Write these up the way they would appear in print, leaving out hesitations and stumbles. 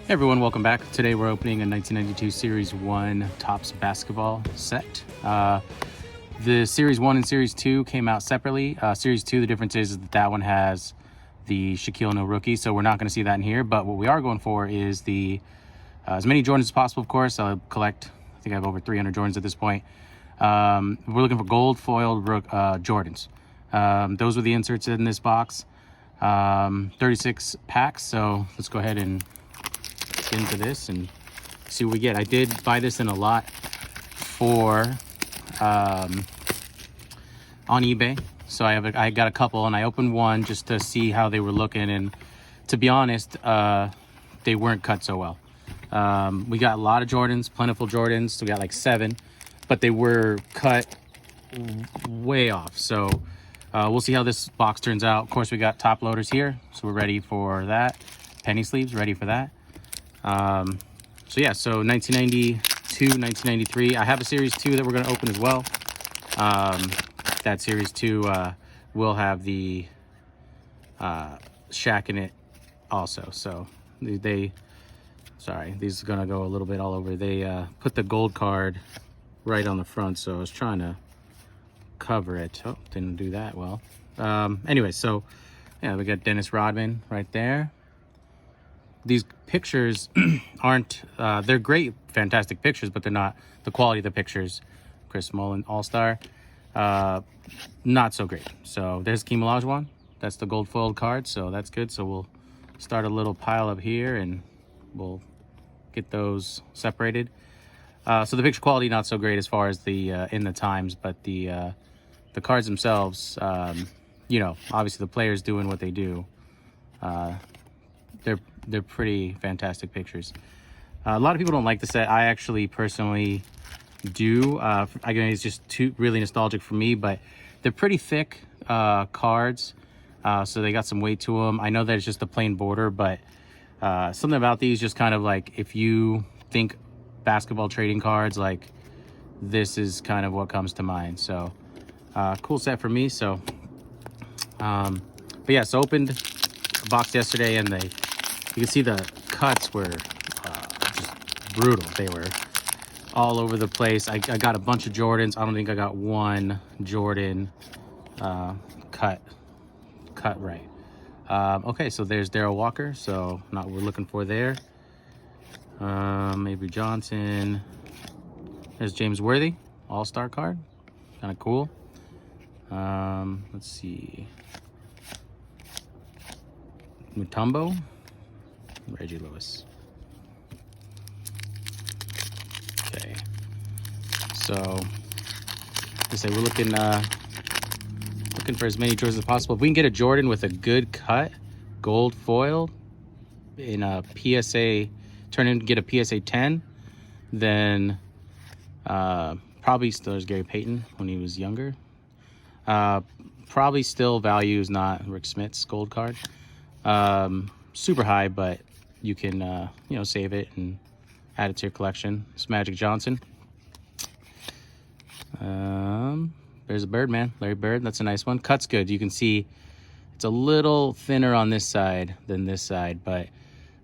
Hey everyone, welcome back. Today we're opening a 1992 Series 1 Topps basketball set. The Series 1 and Series 2 came out separately. Series 2, the difference is that one has the Shaquille O'Neal rookie, so we're not going to see that in here. But what we are going for is the as many Jordans as possible, of course. I'll collect, I think I have over 300 Jordans at this point. We're looking for gold foiled Jordans. Those were the inserts in this box. 36 packs, so let's go ahead and into this and see what we get. I did buy this in a lot for on eBay, so I got a couple, and I opened one just to see how they were looking, and to be honest, they weren't cut so well. We got a lot of Jordans, plentiful Jordans, so we got like 7, but they were cut way off, so we'll see how this box turns out. Of course, we got top loaders here, so we're ready for that. Penny sleeves, ready for that. So yeah, so 1992, 1993. I have a Series 2 that we're going to open as well. That Series 2 will have the Shaq in it also. So sorry, these are going to go a little bit all over. They put the gold card right on the front, so I was trying to cover it. Oh, didn't do that well. Anyway, so yeah, we got Dennis Rodman right there. These pictures aren't, they're great, fantastic pictures, but they're not the quality of the pictures. Chris Mullin, All-Star, not so great. So there's Hakeem Olajuwon. That's the gold foiled card, so that's good. So we'll start a little pile up here, and we'll get those separated. So the picture quality, not so great as far as the in the times, but the cards themselves, you know, obviously the players doing what they do. They're pretty fantastic pictures. A lot of people don't like the set. I actually personally do. Again, it's just too really nostalgic for me, but they're pretty thick cards, so they got some weight to them. I know that it's just a plain border, but something about these just kind of like, if you think basketball trading cards, like this is kind of what comes to mind. So cool set for me. So but yeah, so opened a box yesterday, and you can see the cuts were just brutal. They were all over the place. I got a bunch of Jordans. I don't think I got one Jordan cut right. Okay, so there's Darryl Walker. So not what we're looking for there. Avery Johnson. There's James Worthy, All-Star card. Kind of cool. Let's see. Mutombo. Reggie Lewis. Okay, so I say we're looking for as many Jordans as possible. If we can get a Jordan with a good cut, gold foil in a PSA, get a PSA 10, then probably still there's Gary Payton when he was younger. Probably still values not Rick Smith's gold card. Super high, but you can you know, save it and add it to your collection. It's Magic Johnson. There's a Birdman, Larry Bird. That's a nice one. Cut's good. You can see it's a little thinner on this side than this side, but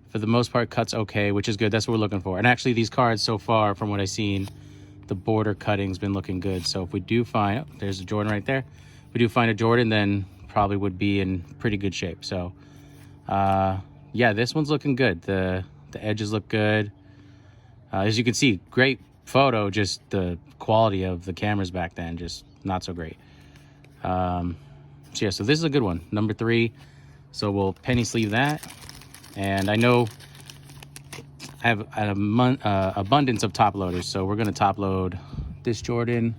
for the most part, cut's okay, which is good. That's what we're looking for. And actually, these cards so far, from what I've seen, the border cutting's been looking good. So if we do find, oh, there's a Jordan right there. If we do find a Jordan, then probably would be in pretty good shape. So yeah, this one's looking good. The edges look good. As you can see, great photo, just the quality of the cameras back then, just not so great. So yeah, so this is a good one, number 3. So we'll penny sleeve that. And I know I have an abundance of top loaders, so we're going to top load this Jordan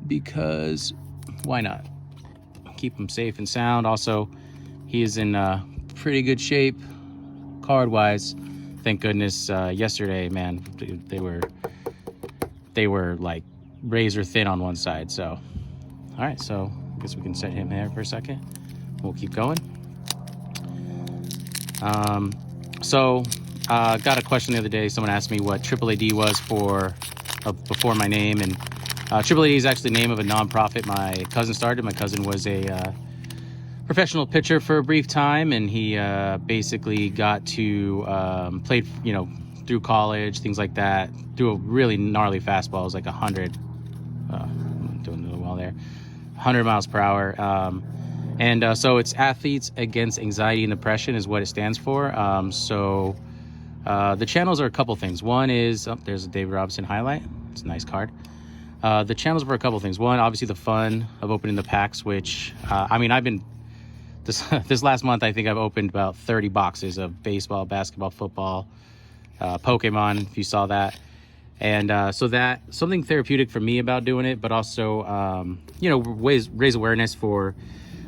because why not? Keep him safe and sound. Also, he is in pretty good shape card wise, thank goodness. Yesterday, man, they were like razor thin on one side. So all right, so I guess we can set him there for a second. We'll keep going. Got a question the other day. Someone asked me what AAAD was for before my name, and AAAD is actually the name of a nonprofit my cousin started. My cousin was a professional pitcher for a brief time, and he basically got to played, through college, things like that, threw a really gnarly fastball. It was like 100, I'm doing really well there, 100 miles per hour. So it's Athletes Against Anxiety and Depression is what it stands for. The channels are a couple things. One is, there's a David Robinson highlight. It's a nice card. The channels are for a couple things. One, obviously the fun of opening the packs, which, I've been, this last month, I think I've opened about 30 boxes of baseball, basketball, football, Pokemon, if you saw that. And so that, something therapeutic for me about doing it, but also, raise awareness for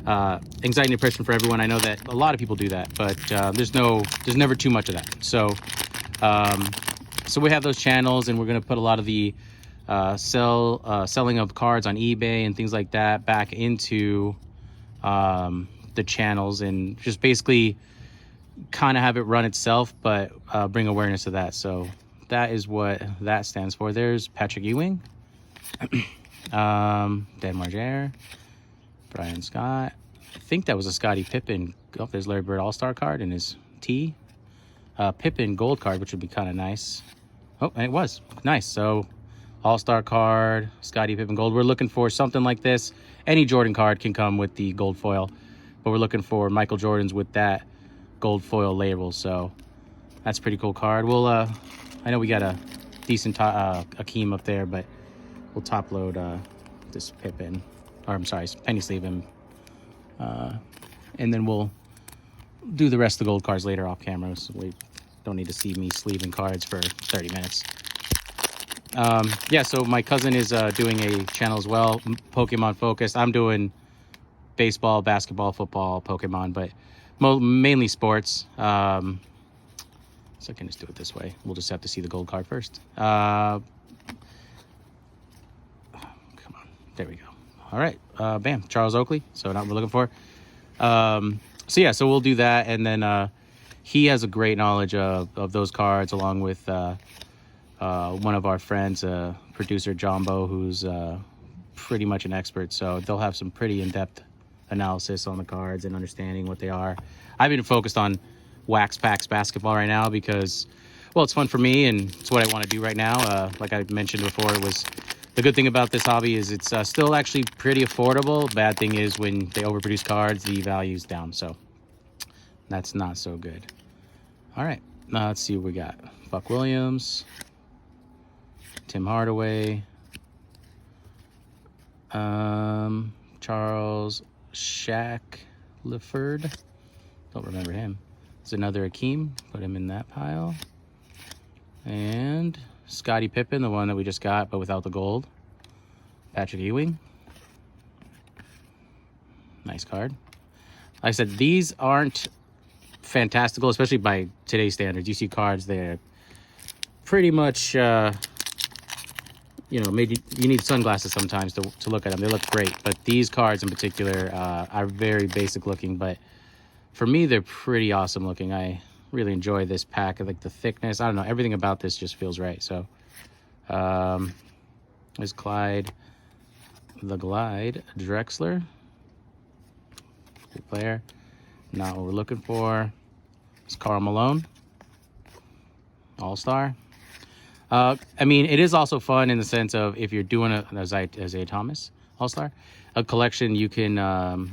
anxiety and depression for everyone. I know that a lot of people do that, but there's never too much of that. So we have those channels, and we're going to put a lot of the selling of cards on eBay and things like that back into the channels, and just basically kind of have it run itself, but bring awareness to that. So that is what that stands for. There's Patrick Ewing, Dan Margera, Brian Scott. I think that was a Scottie Pippen. Oh, there's Larry Bird All-Star card in his T. Pippen gold card, which would be kind of nice. Oh, and it was nice. So All-Star card, Scottie Pippen gold. We're looking for something like this. Any Jordan card can come with the gold foil, but we're looking for Michael Jordan's with that gold foil label. So that's a pretty cool card. We'll I know we got a decent Akeem up there, but we'll top load this Pippen, or I'm sorry, penny sleeve him, and then we'll do the rest of the gold cards later off camera, so we don't need to see me sleeving cards for 30 minutes. So my cousin is doing a channel as well, Pokemon focused. I'm doing baseball, basketball, football, Pokemon, but mainly sports. So I can just do it this way. We'll just have to see the gold card first. Come on, there we go. All right, bam, Charles Oakley. So not what we're looking for. So we'll do that, and then he has a great knowledge of those cards, along with one of our friends, producer Jumbo, who's pretty much an expert. So they'll have some pretty in-depth analysis on the cards and understanding what they are. I've been focused on wax packs basketball right now because, well, it's fun for me and it's what I want to do right now. Like I mentioned before, it was the good thing about this hobby is it's still actually pretty affordable. Bad thing is when they overproduce cards, the value's down. So that's not so good. All right, now let's see what we got. Buck Williams, Tim Hardaway, Charles Shackleford. Don't remember him. It's another Akeem. Put him in that pile. And Scottie Pippen, the one that we just got, but without the gold. Patrick Ewing. Nice card. Like I said, these aren't fantastical, especially by today's standards. You see cards, they're pretty much, maybe you need sunglasses sometimes to look at them. They look great, but these cards in particular are very basic looking, but for me, they're pretty awesome looking. I really enjoy this pack. I like the thickness. I don't know. Everything about this just feels right. So, there's Clyde, the Glide Drexler. Good player. Not what we're looking for. It's Karl Malone, All-Star. It is also fun in the sense of if you're doing as a Thomas All-Star, a collection, you can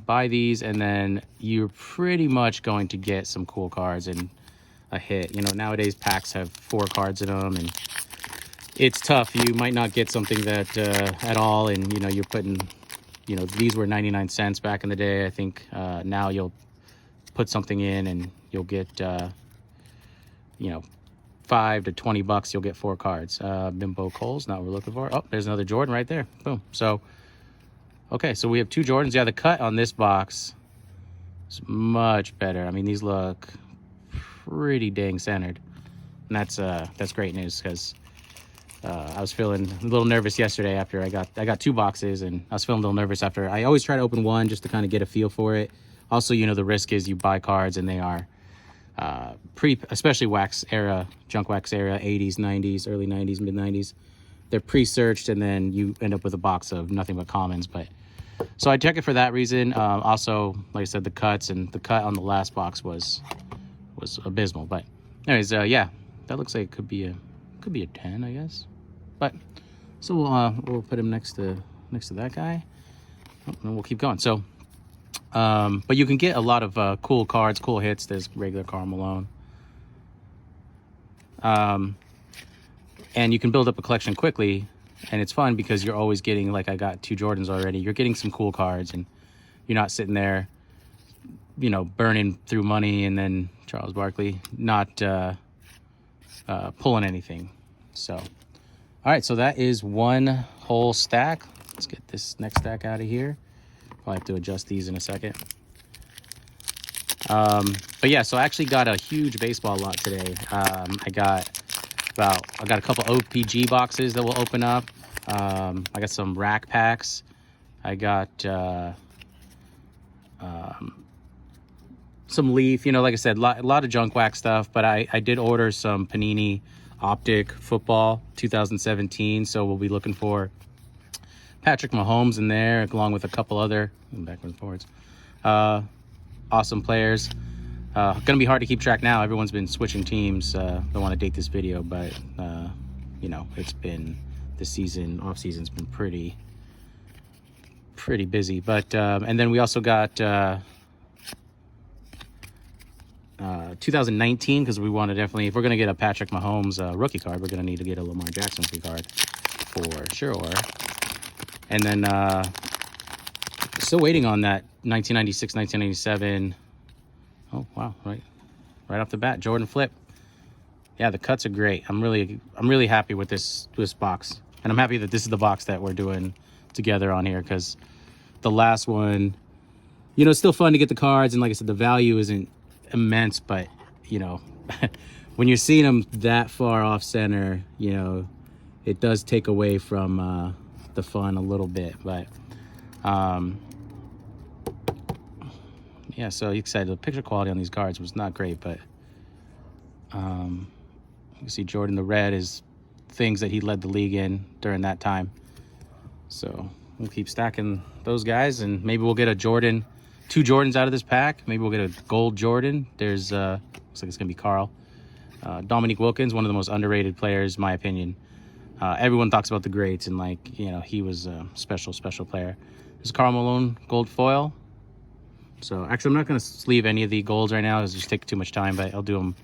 buy these and then you're pretty much going to get some cool cards and a hit. Nowadays packs have 4 cards in them and it's tough. You might not get something that at all, and you're putting, these were 99 cents back in the day. I think now you'll put something in and you'll get $5 to $20. You'll get 4 cards. Bimbo Coles, not what we're looking for. Oh, there's another Jordan right there. Boom. So okay, so we have 2 Jordans. Yeah, the cut on this box is much better. These look pretty dang centered, and that's great news because I was feeling a little nervous yesterday after I got 2 boxes, and I was feeling a little nervous after. I always try to open one just to kind of get a feel for it. Also, the risk is you buy cards and they are especially wax era, junk wax era, 80s, 90s, early 90s, mid 90s. They're pre-searched, and then you end up with a box of nothing but commons. But So I check it for that reason. Also, like I said, the cuts, and the cut on the last box was abysmal. But anyways, yeah, that looks like it could be a 10, I guess. But so we'll put him next to that guy, and we'll keep going. So, but you can get a lot of cool cards, cool hits. There's regular Karl Malone. And you can build up a collection quickly, and it's fun because you're always getting, like I got 2 Jordans already. You're getting some cool cards, and you're not sitting there, burning through money, and then Charles Barkley not pulling anything. So, all right, so that is one whole stack. Let's get this next stack out of here. I'll have to adjust these in a second. But yeah, so I actually got a huge baseball lot today. I got a couple OPG boxes that we'll open up. I got some rack packs. I got some Leaf, like I said, a lot of junk wax stuff, but I did order some Panini Optic Football 2017, so we'll be looking for Patrick Mahomes in there, along with a couple other backwards and forwards awesome players. Gonna be hard to keep track now. Everyone's been switching teams. Don't want to date this video, but it's been this season, off season's been pretty busy. But and then we also got 2019, because we want to definitely, if we're gonna get a Patrick Mahomes rookie card, we're gonna need to get a Lamar Jackson rookie card for sure. And then still waiting on that 1996, 1997. Oh wow! Right off the bat, Jordan flip. Yeah, the cuts are great. I'm really happy with this box, and I'm happy that this is the box that we're doing together on here, because the last one, it's still fun to get the cards, and like I said, the value isn't immense, but when you're seeing them that far off center, it does take away from the fun a little bit. But yeah, so excited. The picture quality on these cards was not great, but you can see Jordan, the red is things that he led the league in during that time. So we'll keep stacking those guys, and maybe we'll get a Jordan, 2 Jordans out of this pack. Maybe we'll get a gold Jordan. There's looks like it's gonna be Carl. Dominique Wilkins, one of the most underrated players, in my opinion. Everyone talks about the greats, and he was a special player. There's Karl Malone gold foil. So actually, I'm not going to sleeve any of the golds right now. It'll just take too much time, but I'll do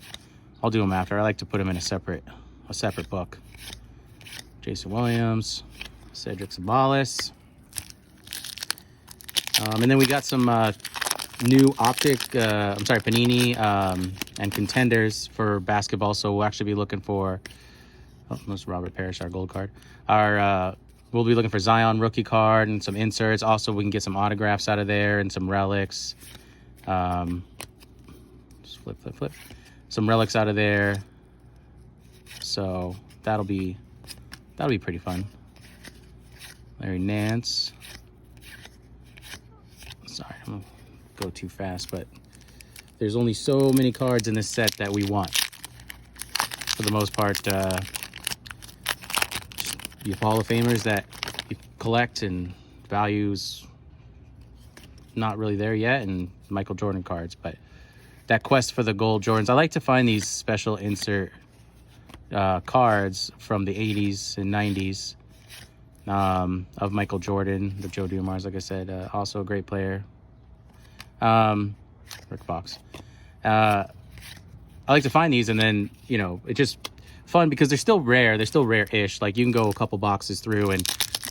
them after. I like to put them in a separate book. Jason Williams, Cedric Sabalas. And then we got some new Panini and contenders for basketball. So we'll actually be looking for, that's Robert Parrish, our gold card. We'll be looking for Zion rookie card and some inserts. Also, we can get some autographs out of there and some relics. Just flip. Some relics out of there. So that'll be pretty fun. Larry Nance. Sorry, I'm gonna go too fast, but there's only so many cards in this set that we want. For the most part, you have Hall of Famers that you collect and values not really there yet, and Michael Jordan cards. But that quest for the gold Jordans, I like to find these special insert cards from the 80s and 90s of Michael Jordan, the Joe Dumars, like I said, also a great player. Rick Fox. I like to find these, and then it just fun because they're still rare. They're still rare-ish. Like, you can go a couple boxes through, and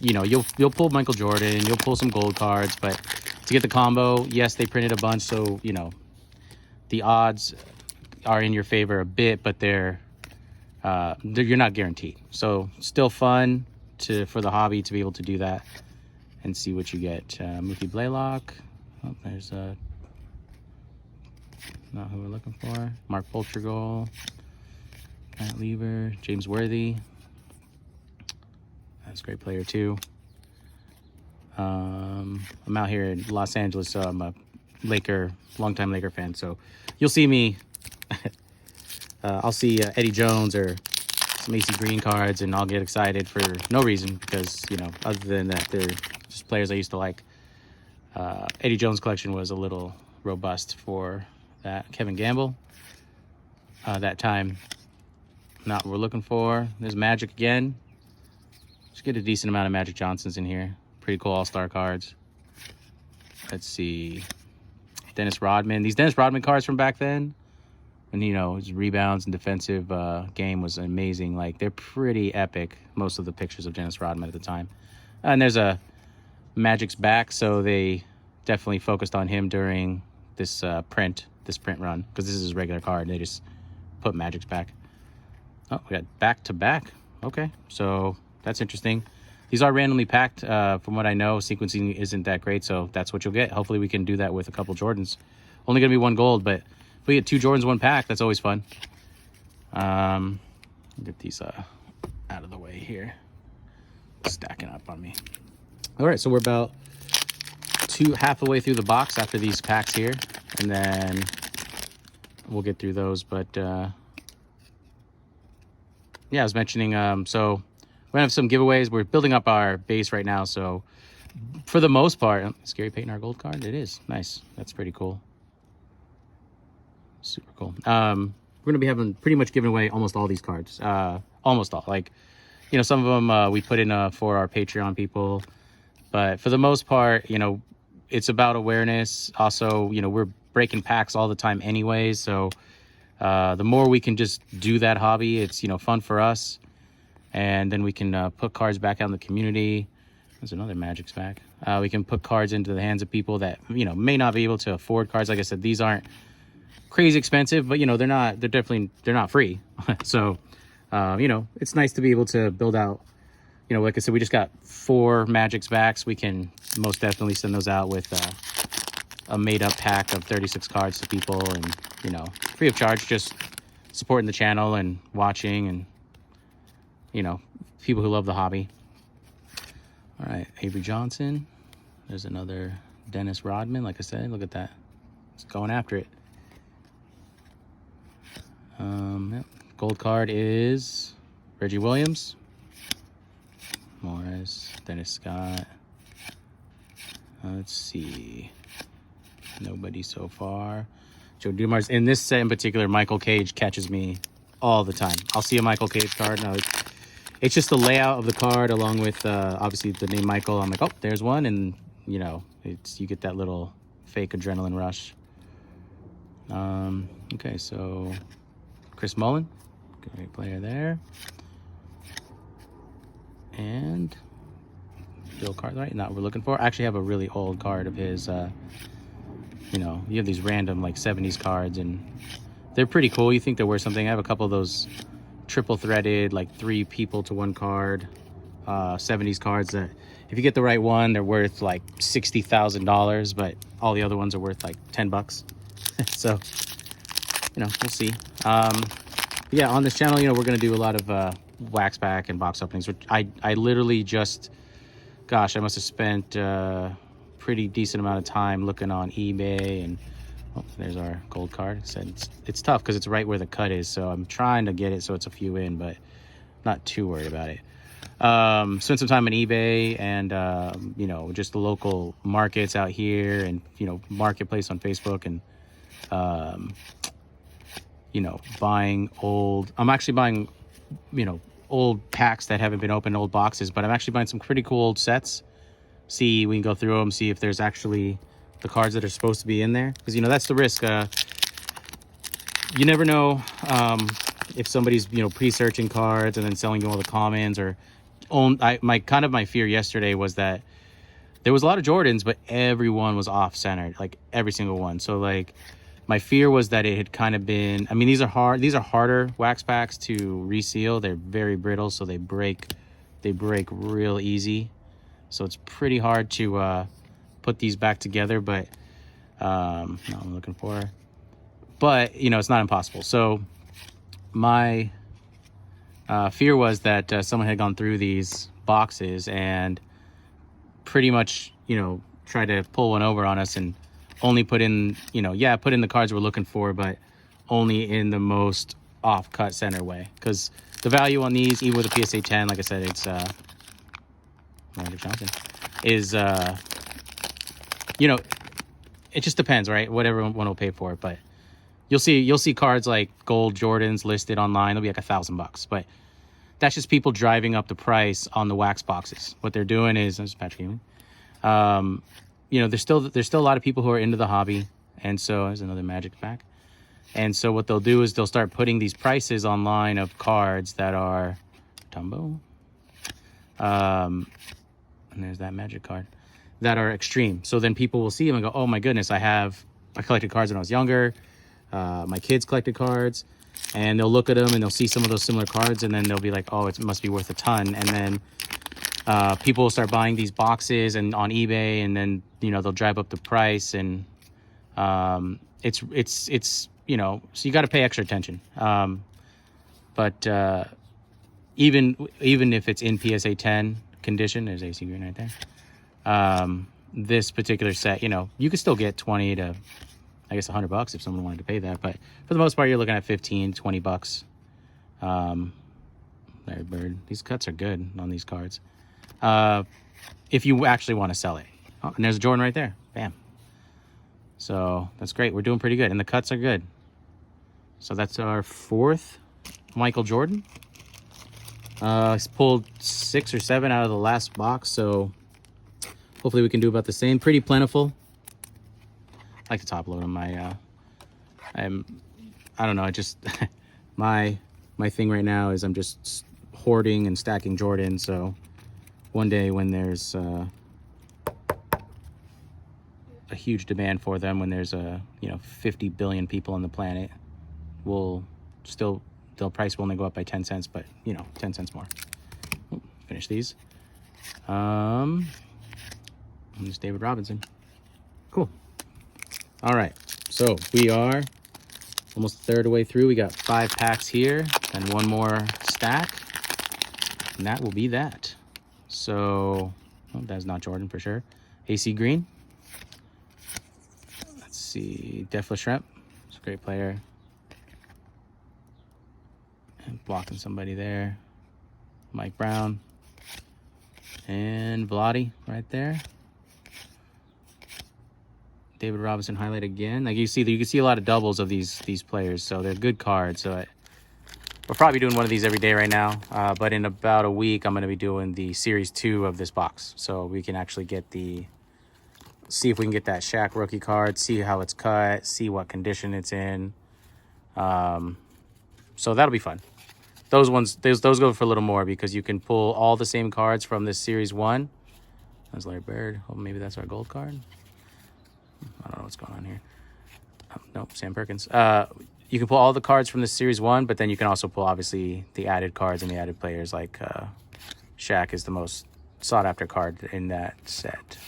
you'll pull Michael Jordan, you'll pull some gold cards, but to get the combo, yes, they printed a bunch, so the odds are in your favor a bit, but you're not guaranteed. So still fun for the hobby to be able to do that and see what you get. Mookie Blaylock. Oh, there's not who we're looking for. Mark Poltergol. Matt Lever, James Worthy. That's a great player too. I'm out here in Los Angeles, so I'm a longtime Laker fan. So you'll see me. I'll see Eddie Jones or some AC Green cards, and I'll get excited for no reason because other than that, they're just players I used to like. Eddie Jones collection was a little robust for that. Kevin Gamble, that time, not what we're looking for. There's Magic again. Just get a decent amount of Magic Johnsons in here. Pretty cool all-star cards. Let's see. Dennis Rodman. These Dennis Rodman cards from back then, and you know, his rebounds and defensive game was amazing. Like, they're pretty epic, most of the pictures of Dennis Rodman at the time. And there's a Magic's back, so they definitely focused on him during this print run, because this is his regular card. They just put Magic's back. Oh, we got back-to-back. Okay, so that's interesting. These are randomly packed. From what I know, sequencing isn't that great, so that's what you'll get. Hopefully we can do that with a couple Jordans. Only going to be one gold, but if we get 2 Jordans, 1 pack, that's always fun. Get these out of the way here. Stacking up on me. All right, so we're about half the way through the box after these packs here, and then we'll get through those. But yeah, I was mentioning, so we're gonna have some giveaways. We're building up our base right now, so for the most part, Scary Payton, our gold card. It is nice. That's pretty cool. Super cool. We're gonna be having pretty much giving away almost all these cards. Almost all. Like, you know, some of them we put in for our Patreon people, but for the most part, you know, it's about awareness. Also, you know, we're breaking packs all the time anyways, so the more we can just do that hobby, it's, you know, fun for us, and then we can put cards back out in the community. There's another Magic's back. We can put cards into the hands of people that, you know, may not be able to afford cards. Like I said, these aren't crazy expensive, but, you know, they're not free. So you know, it's nice to be able to build out, you know, like I said, we just got 4 Magic's backs. We can most definitely send those out with a made-up pack of 36 cards to people, and, you know, free of charge, just supporting the channel and watching, and, you know, people who love the hobby. All right, Avery Johnson. There's another Dennis Rodman. Like I said, look at that. It's going after it. Yep. Gold card is Reggie Williams, Morris, Dennis Scott. Let's see. Nobody so far. Joe Dumars. In this set in particular, Michael Cage catches me all the time. I'll see a Michael Cage card. No, it's just the layout of the card along with obviously the name Michael. I'm like, oh, there's one, and you know, you get that little fake adrenaline rush. Okay, so Chris Mullin, great player there, and Bill Cartwright. Not what we're looking for. I actually have a really old card of his. You know, you have these random like 70s cards, and they're pretty cool. You think they're worth something. I have a couple of those triple threaded, like 3 people to 1 card 70s cards that if you get the right one, they're worth like $60,000, but all the other ones are worth like $10. So, you know, we'll see. Yeah, on this channel, you know, we're gonna do a lot of wax pack and box openings, which I literally just, gosh, I must have spent pretty decent amount of time looking on eBay, and oh, there's our gold card. It's tough because it's right where the cut is, so I'm trying to get it so it's a few in, but not too worried about it. Spent some time on eBay and you know, just the local markets out here, and you know, marketplace on Facebook, and you know, I'm actually buying, you know, old packs that haven't been opened, old boxes, but I'm actually buying some pretty cool old sets. See, we can go through them, see if there's actually the cards that are supposed to be in there, because, you know, that's the risk. You never know if somebody's, you know, pre-searching cards and then selling you all the commons, or my fear yesterday was that there was a lot of Jordans, but everyone was off-centered, like every single one. So like my fear was that it had kind of been, I mean, these are harder wax packs to reseal. They're very brittle, so they break real easy. So it's pretty hard to put these back together, but no, I'm looking for. But, you know, it's not impossible. So my fear was that someone had gone through these boxes and pretty much, you know, tried to pull one over on us and only put in, you know, yeah, put in the cards we're looking for, but only in the most off-cut center way. Because the value on these, even with a PSA 10, like I said, it's Avery Johnson, is you know, it just depends, right? What everyone will pay for it. But you'll see cards like gold Jordans listed online. They'll be like $1,000, but that's just people driving up the price on the wax boxes. What they're doing is, this is Patrick Ewing. You know, there's still a lot of people who are into the hobby, and so there's another Magic pack. And so what they'll do is they'll start putting these prices online of cards that are Tumbo. And there's that Magic card that are extreme. So then people will see them and go, oh my goodness, I collected cards when I was younger. My kids collected cards, and they'll look at them and they'll see some of those similar cards, and then they'll be like, oh, it must be worth a ton. And then people will start buying these boxes and on eBay, and then, you know, they'll drive up the price, and it's you know, so you got to pay extra attention. But even if it's in PSA 10 condition, there's AC Green right there. This particular set, you know, you could still get 20 to, I guess, $100 if someone wanted to pay that. But for the most part, you're looking at 15, 20 bucks. Larry Bird. These cuts are good on these cards. If you actually want to sell it. Oh, and there's a Jordan right there. Bam. So that's great. We're doing pretty good. And the cuts are good. So that's our 4th Michael Jordan. He's pulled 6 or 7 out of the last box. So hopefully we can do about the same. Pretty plentiful. I like to top load them. I don't know. I just my thing right now is I'm just hoarding and stacking Jordan. So one day when there's a huge demand for them, when there's 50 billion people on the planet, they'll price will only go up by 10 cents, but 10 cents more. Finish these. There's David Robinson. Cool. All right, so we are almost a third of the way through. We got 5 packs here and one more stack, and that will be that. So that's not Jordan for sure. AC Green. Let's see, Defla Shrimp. He's a great player. And blocking somebody there. Mike Brown. And Vladi right there. David Robinson highlight again. Like you can see a lot of doubles of these players, so they're good cards. So we're probably doing one of these every day right now, but in about a week I'm going to be doing the series 2 of this box, so we can actually see if we can get that Shaq rookie card, see how it's cut, see what condition it's in. So that'll be fun. Those go for a little more because you can pull all the same cards from this series 1. That's Larry Bird. Oh, maybe that's our gold card. I don't know what's going on here. Nope, Sam Perkins. You can pull all the cards from this series 1, but then you can also pull obviously the added cards and the added players. Like Shaq is the most sought after card in that set.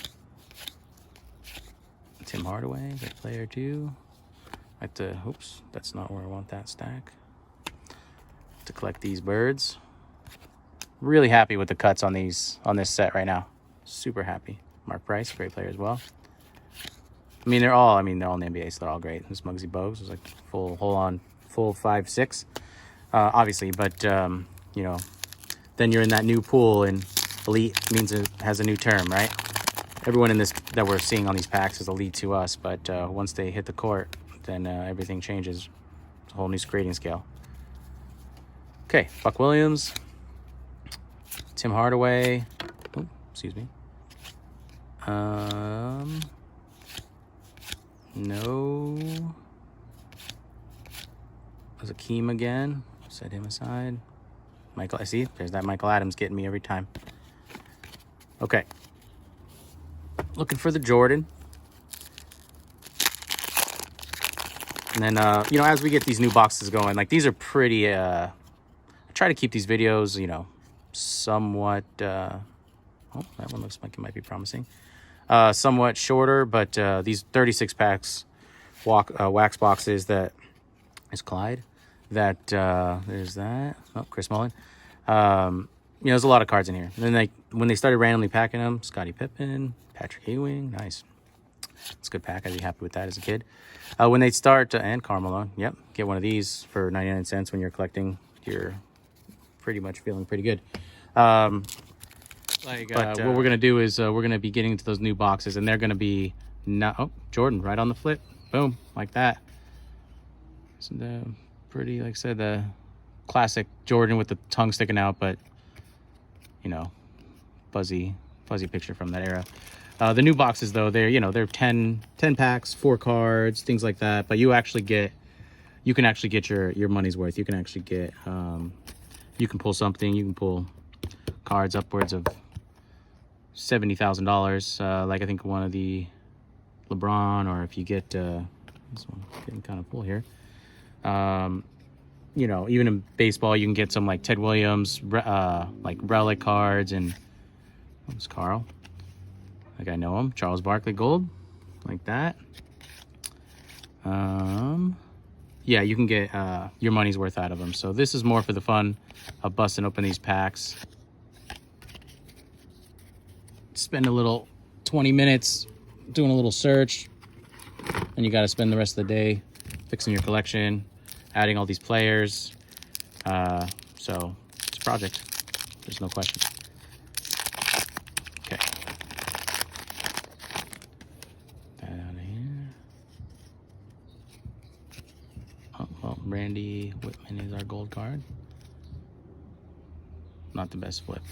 Tim Hardaway, good player too. Oops, that's not where I want that stack. To collect these birds. Really happy with the cuts on this set right now. Super happy. Mark Price, great player as well. They're all in the NBA, so they're all great. This Muggsy Bogues was like full 5-6, obviously. But then you're in that new pool, and elite means it has a new term, right? Everyone in this that we're seeing on these packs is elite to us, but once they hit the court, then everything changes. It's a whole new grading scale. Okay, Buck Williams, Tim Hardaway. Oh, excuse me. No. There's Akeem again. Set him aside. Michael, I see. There's that Michael Adams getting me every time. Okay. Looking for the Jordan. And then, as we get these new boxes going, like these are pretty, I try to keep these videos, somewhat, that one looks like it might be promising. Somewhat shorter, but these 36 packs wax boxes that is Clyde. That there's that. Oh, Chris Mullin. There's a lot of cards in here. And then when they started randomly packing them, Scottie Pippen, Patrick Ewing, nice. It's a good pack. I'd be happy with that as a kid. When they start and Carmelo, yep, get one of these for 99 cents when you're collecting. You're pretty much feeling pretty good. What we're going to do is we're going to be getting into those new boxes, and they're going to be No, oh, Jordan right on the flip. Boom, like that. So the pretty, like I said, the classic Jordan with the tongue sticking out, but you know, fuzzy picture from that era. The new boxes though, they're 10 packs, 4 cards, things like that. But you can actually get your money's worth. You can actually get you can pull something. You can pull cards upwards of $70,000. Like I think one of the LeBron, or if you get this one getting kind of full here. You know, even in baseball, you can get some like Ted Williams, like relic cards, and what's Carl? Like I know him, Charles Barkley Gold, like that. Yeah, you can get your money's worth out of them. So this is more for the fun of busting open these packs. Spend a little 20 minutes doing a little search, and you got to spend the rest of the day fixing your collection, adding all these players. So it's a project. There's no question. Okay. That out of here. Oh, well, Randy Whitman is our gold card. Not the best flip.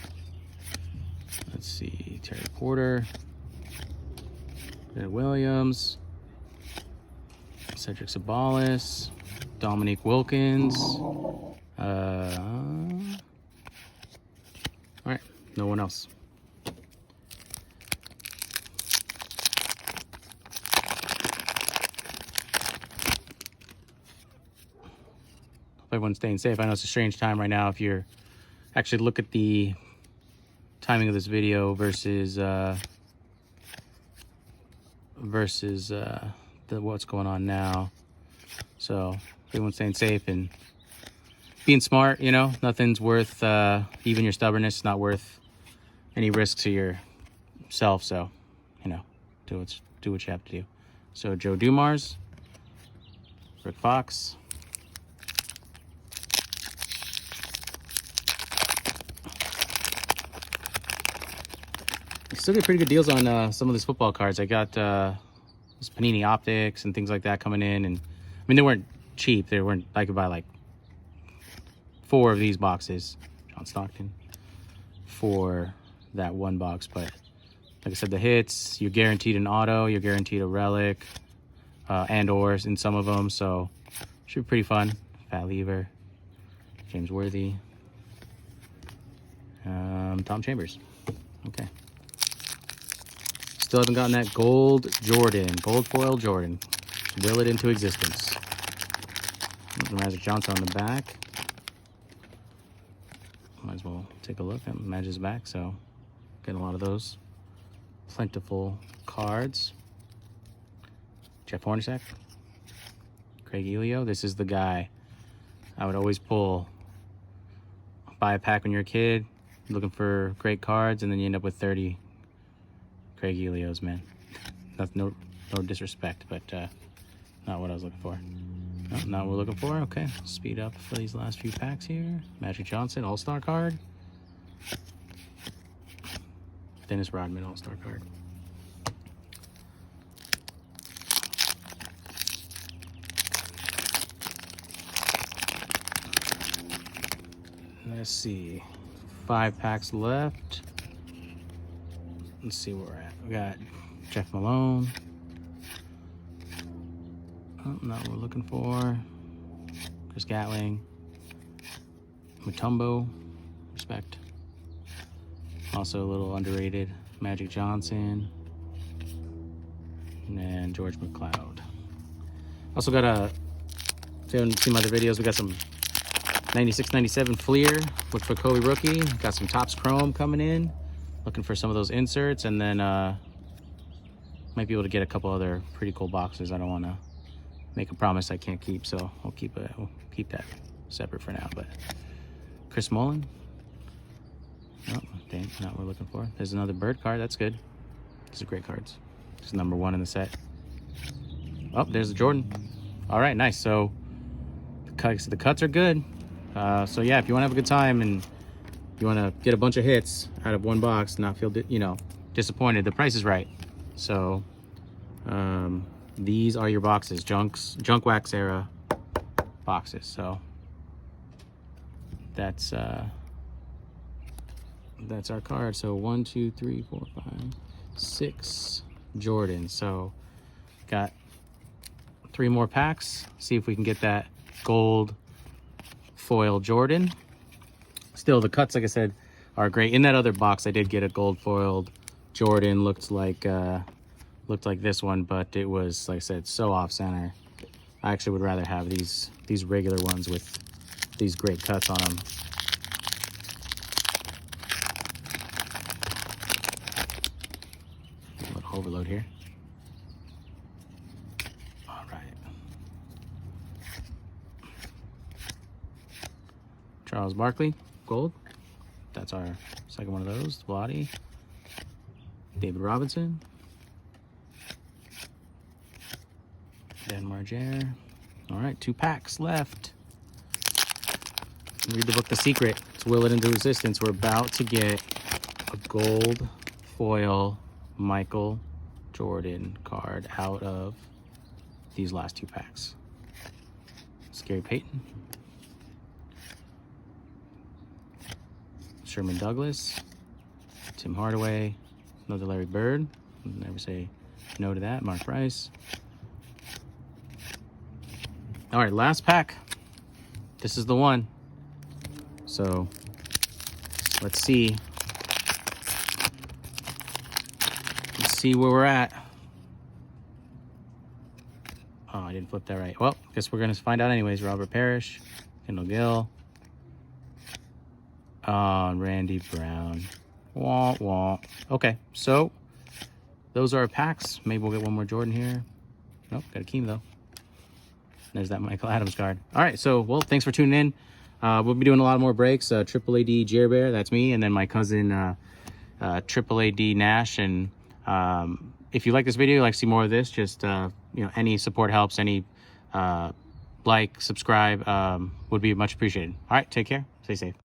Let's see. Terry Porter. Ben Williams. Cedric Sabalas. Dominique Wilkins. All right, no one else. Hope everyone's staying safe. I know it's a strange time right now. If you're actually look at the timing of this video versus what's going on now. So everyone's staying safe and being smart. You know, nothing's worth even your stubbornness is not worth any risk to yourself. So, you know, do what you have to do. So Joe Dumars, Rick Fox. You still get pretty good deals on some of these football cards. I got those Panini Optics and things like that coming in, and I mean they weren't cheap. They weren't. I could buy like 4 of these boxes, John Stockton, for that one box. But like I said, the hits, you're guaranteed an auto, you're guaranteed a relic, and ors in some of them. So should be pretty fun. Fat Lever, James Worthy, Tom Chambers. Okay. Still haven't gotten that gold Jordan, gold foil Jordan. Will it into existence. Magic Johnson on the back. Might as well take a look at Magic's back. So, getting a lot of those plentiful cards. Jeff Hornacek, Craig Elio. This is the guy I would always pull. Buy a pack when you're a kid, looking for great cards, and then you end up with 30 Craig Elios, man. No disrespect, but not what I was looking for. No, not what we're looking for. Okay, speed up for these last few packs here. Magic Johnson, All-Star card. Dennis Rodman, All-Star card. Let's see. 5 packs left. Let's see where we're at. We got Jeff Malone. Oh, not what we're looking for. Chris Gatling. Mutombo. Respect. Also a little underrated. Magic Johnson. And then George McLeod. Also got a, if you haven't seen my other videos, we got some 96-97 Fleer. Look for Kobe rookie. Got some Topps Chrome coming in. Looking for some of those inserts, and then might be able to get a couple other pretty cool boxes. I don't want to make a promise I can't keep, so we'll keep that separate for now. But Chris Mullen. Oh, dang, not what we're looking for. There's another Bird card. That's good. These are great cards. This is number 1 in the set. Oh, there's the Jordan. All right, nice. So the cuts are good. So yeah, if you want to have a good time and you want to get a bunch of hits out of one box, not feel disappointed, the price is right. So These are your boxes, junk wax era boxes. So that's our card. So 1, 2, 3, 4, 5, 6 Jordan. So got 3 more packs. See if we can get that gold foil Jordan. Still, the cuts, like I said, are great. In that other box, I did get a gold foiled Jordan. Looked like this one, but it was, like I said, so off center. I actually would rather have these regular ones with these great cuts on them. A little overload here. All right. Charles Barkley, gold. That's our second one of those. Vlade. David Robinson. Dan Margera. All right, 2 packs left. Read the book The Secret. Let's will it into existence. We're about to get a gold foil Michael Jordan card out of these last 2 packs. Scary Payton. Sherman Douglas. Tim Hardaway. Another Larry Bird. Never say no to that. Mark Price. All right, last pack. This is the one. So let's see. Let's see where we're at. Oh, I didn't flip that right. Well, guess we're gonna find out anyways. Robert Parrish, Kendall Gill. Oh, Randy Brown. Wah, wah. Okay, so those are our packs. Maybe we'll get one more Jordan here. Nope, got a Keem though. There's that Michael Adams card. All right, so, well, thanks for tuning in. We'll be doing a lot more breaks. Triple AD Jer Bear, that's me, and then my cousin Triple AD Nash. And if you like this video, like to see more of this, just any support helps. Any like, subscribe would be much appreciated. All right, take care. Stay safe.